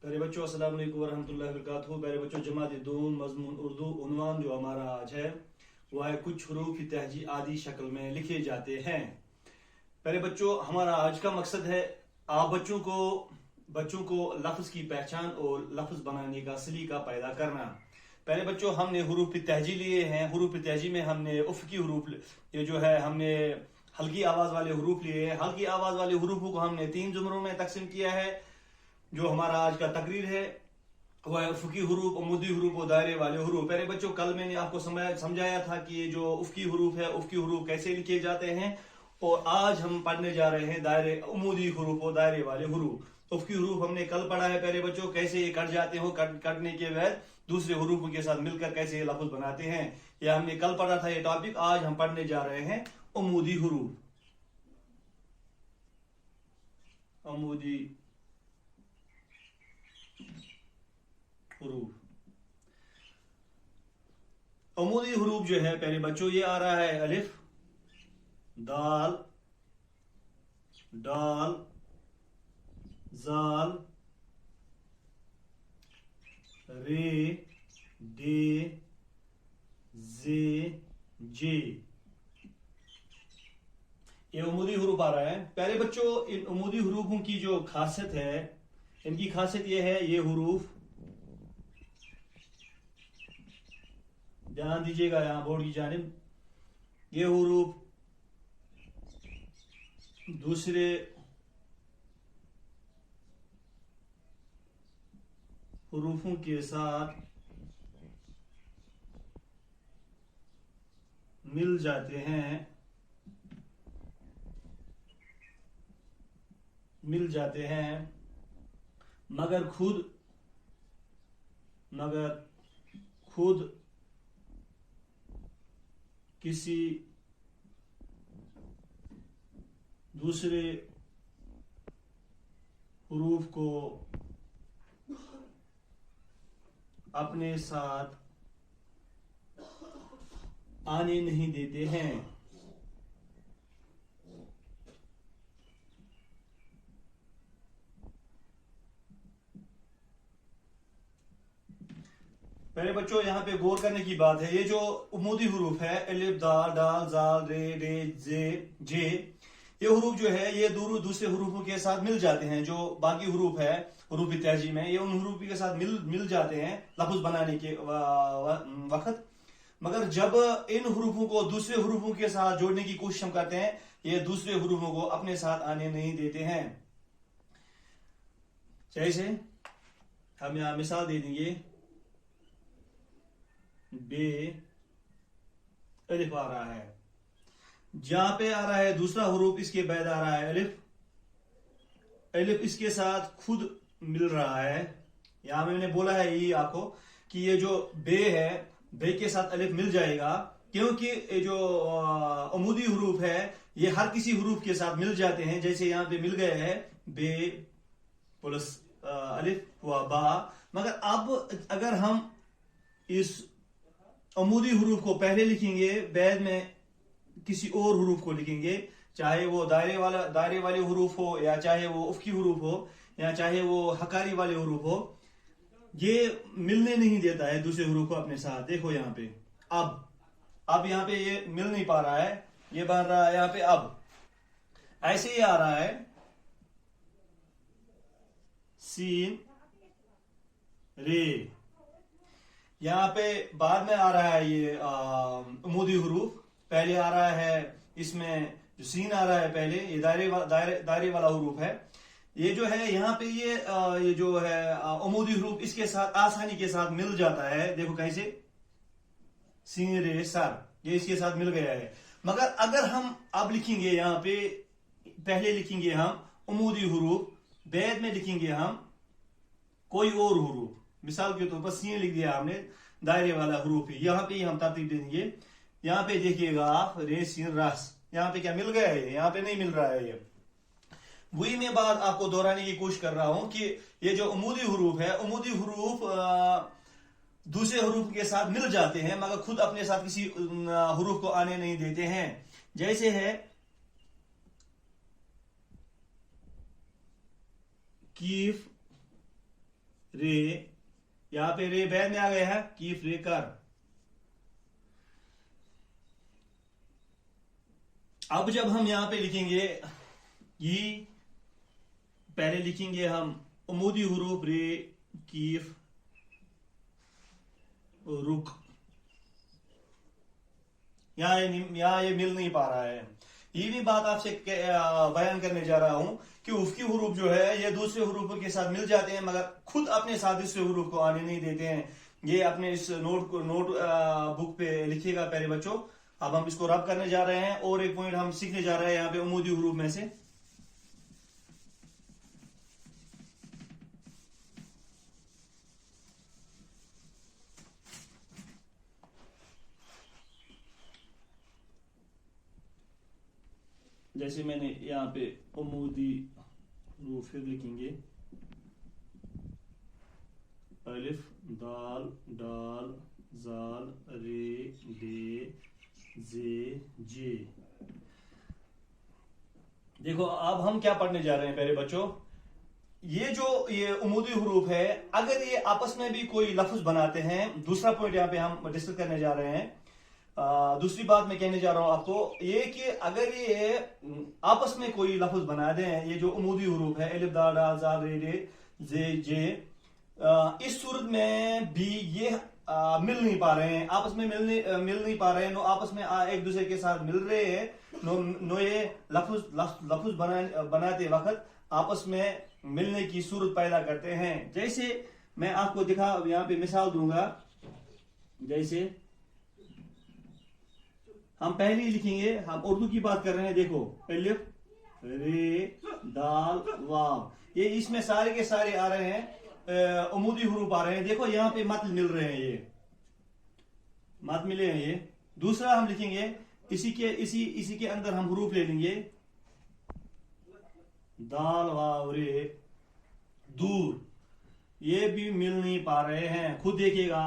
प्यारे बच्चों, अस्सलाम वालेकुम वरहमतुल्लाहि वबरकातुहू। प्यारे बच्चों, जमात दून मजमून उर्दू उन्वान जो हमारा आज है वो है कुछ हरूफ की तहजी आदि शक्ल में लिखे जाते हैं। प्यारे बच्चों, हमारा आज का मकसद है आप बच्चों को लफ्ज की पहचान और लफ्ज बनाने का सलीका पैदा करना। प्यारे बच्चों, हमने हरूफ की तहजी लिए हैं। हरूफ की तहजी में हमने उफ़क़ी हरूफ ये जो है हमने हल्की आवाज वाले हरूफ लिए हैं। हल्की आवाज वाले हरूफों को हमने 3 जुमरों में तकसीम किया है। जो हमारा आज का तकरीर है वो है उफ़क़ी हरूफ, अमूदी हरूफ और दायरे वाले हरूफ। प्यारे बच्चों, कल मैंने आपको समझाया था कि ये जो उफ़क़ी हरूफ है, उफ़क़ी हरूफ कैसे लिखे जाते हैं, और आज हम पढ़ने जा रहे हैं दायरे अमूदी हरूफ और दायरे वाले हरूफ। उफ़क़ी हरूफ हमने कल पढ़ा है प्यारे बच्चों, कैसे ये कट जाते हो, कटने के बाद दूसरे हरूफों के साथ मिलकर कैसे ये लफ्ज बनाते हैं, यह हमने कल पढ़ा था ये टॉपिक। आज हम पढ़ने जा रहे हैं अमूदी हरूफ। अमूदी हरूफ, अमूदी हरूफ जो है प्यारे बच्चों, ये आ रहा है अलिफ, दाल, डाल, जाल, रे, दे, जे, जे। ये अमूदी हरूफ आ रहा है प्यारे बच्चों। इन अमूदी हरूफों की जो खासियत है, इनकी खासियत ये है, ये हरूफ, ध्यान दीजिएगा यहां बोर्ड की जानिब, ये हरूफ दूसरे हरूफों के साथ मिल जाते हैं, मगर खुद किसी दूसरे हरूफ को अपने साथ आने नहीं देते हैं। पहले बच्चों, यहाँ पे गौर करने की बात है, ये जो अमूदी हरूफ है, अलिफ, दाल, डाल, जाल, रे, जे, जे, ये हरूफ जो है ये दूसरे हरूफों के साथ मिल जाते हैं। जो बाकी हरूफ है हरूफ तहजी में, ये उन हरूफ के साथ मिल जाते हैं लफ्ज बनाने के वक्त। मगर जब इन हरूफों को दूसरे हरूफों के साथ जोड़ने की कोशिश हम करते हैं, ये दूसरे हरूफों को अपने साथ आने नहीं देते हैं। जैसे हम यहां मिसाल दे देंगे, बे अलिफ आ रहा है, जहां पे आ रहा है दूसरा हरूफ, इसके बाद आ रहा है अलिफ, अलिफ इसके साथ खुद मिल रहा है। यहां मैंने बोला है ये आपको कि ये जो बे है, बे के साथ अलिफ मिल जाएगा, क्योंकि ये जो अमूदी हरूफ है ये हर किसी हरूफ के साथ मिल जाते हैं। जैसे यहां पे मिल गए हैं बे प्लस अलिफ हुआ बा। मगर अब अगर हम इस अमूदी हरूफ को पहले लिखेंगे, बाद में किसी और हरूफ को लिखेंगे, चाहे वो दायरे वाले हरूफ हो, या चाहे वो उफ़क़ी हरूफ हो, या चाहे वो हकारी वाले हरूफ हो, ये मिलने नहीं देता है दूसरे हरूफ को अपने साथ। देखो यहाँ पे अब यहाँ पे ये मिल नहीं पा रहा है, ये बन रहा है यहाँ पे अब ऐसे ही आ रहा है, सीन, रे। यहाँ पे बाद में आ रहा है ये अमूदी हरूफ, पहले आ रहा है इसमें जो सीन आ रहा है पहले, ये दायरे वाला हरूफ है। ये जो है यहाँ पे ये जो है अमूदी हरूफ इसके साथ आसानी के साथ मिल जाता है। देखो कैसे, सीन, रे, सर, ये इसके साथ मिल गया है। मगर अगर हम अब लिखेंगे, यहाँ पे पहले लिखेंगे हम अमूदी हरूफ, बाद में लिखेंगे हम कोई और हरूफ, मिसाल के तौर पर सीन लिख दिया हमने, दायरे वाला हरूफ ही यहाँ पे हम तरतीब देंगे। यहाँ पे देखिएगा आप, रे, सीन, रस, यहाँ पे क्या मिल गया है, यहाँ पे नहीं मिल रहा है। ये वही मैं बात आपको दोहराने की कोशिश कर रहा हूं कि ये जो अमूदी हरूफ है, अमूदी हरूफ दूसरे हरूफ के साथ मिल जाते हैं, मगर खुद अपने साथ किसी हरूफ को आने नहीं देते हैं। जैसे है कीफ, रे, यहाँ पे रे बैन में आ गया है, कीफ रे कर। अब जब हम यहाँ पे लिखेंगे ये, पहले लिखेंगे हम उमूदी हुरूफ रे कीफ रुक। यहाँ ये मिल नहीं पा रहा है। ये भी बात आपसे बयान करने जा रहा हूं कि उफकी हुरूफ जो है ये दूसरे हुरूफों के साथ मिल जाते हैं मगर खुद अपने साथ दूसरे हुरूफ को आने नहीं देते हैं। ये अपने इस नोट बुक पे लिखिएगा प्यारे बच्चों। अब हम इसको रब करने जा रहे हैं और एक पॉइंट हम सीखने जा रहे हैं यहाँ पे उमूदी हुरूफ में से। जैसे मैंने यहाँ पे उमूदी हुरूफ फिर लिखेंगे, अलिफ दाल डाल जाल रे दे जे जे। देखो अब हम क्या पढ़ने जा रहे हैं प्यारे बच्चों। ये उमूदी हुरूफ है, अगर ये आपस में भी कोई लफ्ज बनाते हैं, दूसरा पॉइंट यहाँ पे हम डिस्कस करने जा रहे हैं। दूसरी बात मैं कहने जा रहा हूं आपको ये कि अगर ये आपस में कोई लफ्ज बना दें, ये जो उमूदी हुरूफ है अलिफ दाल डाल जाल रे दे जे जे, इस सूरत में भी ये मिल नहीं पा रहे हैं, आपस में मिल नहीं पा रहे हैं। नो आपस में एक दूसरे के साथ मिल रहे हैं, नो ये लफ्ज बनाते वक्त आपस में मिलने की सूरत पैदा करते हैं। जैसे मैं आपको यहाँ पे मिसाल दूंगा। जैसे हम पहले ही लिखेंगे, हम उर्दू की बात कर रहे हैं। देखो अलिफ रे दाल वाव, ये इसमें सारे के सारे आ रहे हैं, उमूदी हुरूफ आ रहे हैं। देखो यहाँ पे मत मिल रहे हैं, ये मत मिले हैं। ये दूसरा हम लिखेंगे, इसी के अंदर हम हुरूफ ले लेंगे, दाल वाव रे दूर, ये भी मिल नहीं पा रहे हैं। खुद देखिएगा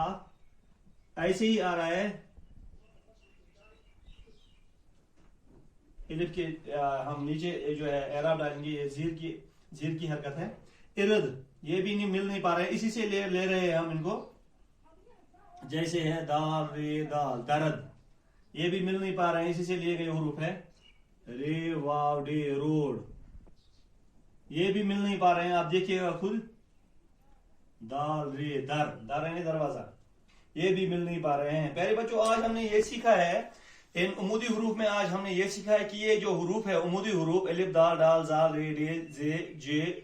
ऐसे ही आ रहा है। इलिफ के हम नीचे जो है एराब डालेंगे, ये जीर की हरकत है। इरद, ये भी मिल नहीं पा रहे हैं, इसी से ले रहे हैं हम इनको। जैसे है दाल रे दाल दरद, ये भी मिल नहीं पा रहे हैं, इसी से लिए गए हुरूफ है। रे वाव डे रोड, ये भी मिल नहीं पा रहे हैं, आप देखिएगा खुद। दाल रे दर यानी दरवाजा, ये भी मिल नहीं पा रहे हैं। प्यारे बच्चों आज हमने ये सीखा है, इन उमूदी हुरूफ में आज हमने ये सीखा है कि ये जो हुरूफ है उमूदी हुरूफ अलिफ दाल डाल जाल रे डे जे जे,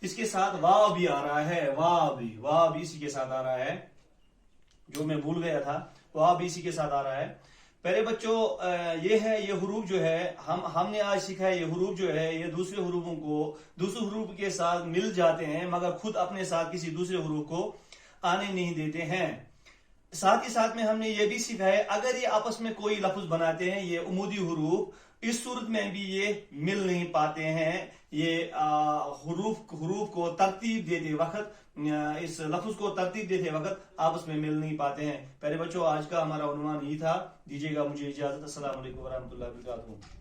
इसके साथ वाव भी आ रहा है, वाव भी इसी के साथ आ रहा है, जो मैं भूल गया था, वाव भी इसी के साथ आ रहा है। प्यारे बच्चों ये हुरूफ जो है हमने आज सीखा है, ये हुरूफ जो है ये दूसरे हुरूफ के साथ मिल जाते हैं मगर खुद अपने साथ किसी दूसरे हुरूफ को आने नहीं देते हैं। साथ ही साथ में हमने ये भी सीखा है अगर ये आपस में कोई लफ्ज बनाते हैं ये उमूदी हुरूफ, इस सूरत में भी ये मिल नहीं पाते हैं। ये हुरूफ को तरतीब देते वक्त, इस लफ्ज को तरतीब देते वक्त आपस में मिल नहीं पाते हैं। प्यारे बच्चों आज का हमारा उन्वान यही था। दीजिएगा मुझे इजाजत। अस्सलाम वालेकुम व रहमतुल्लाहि व बरकातहू।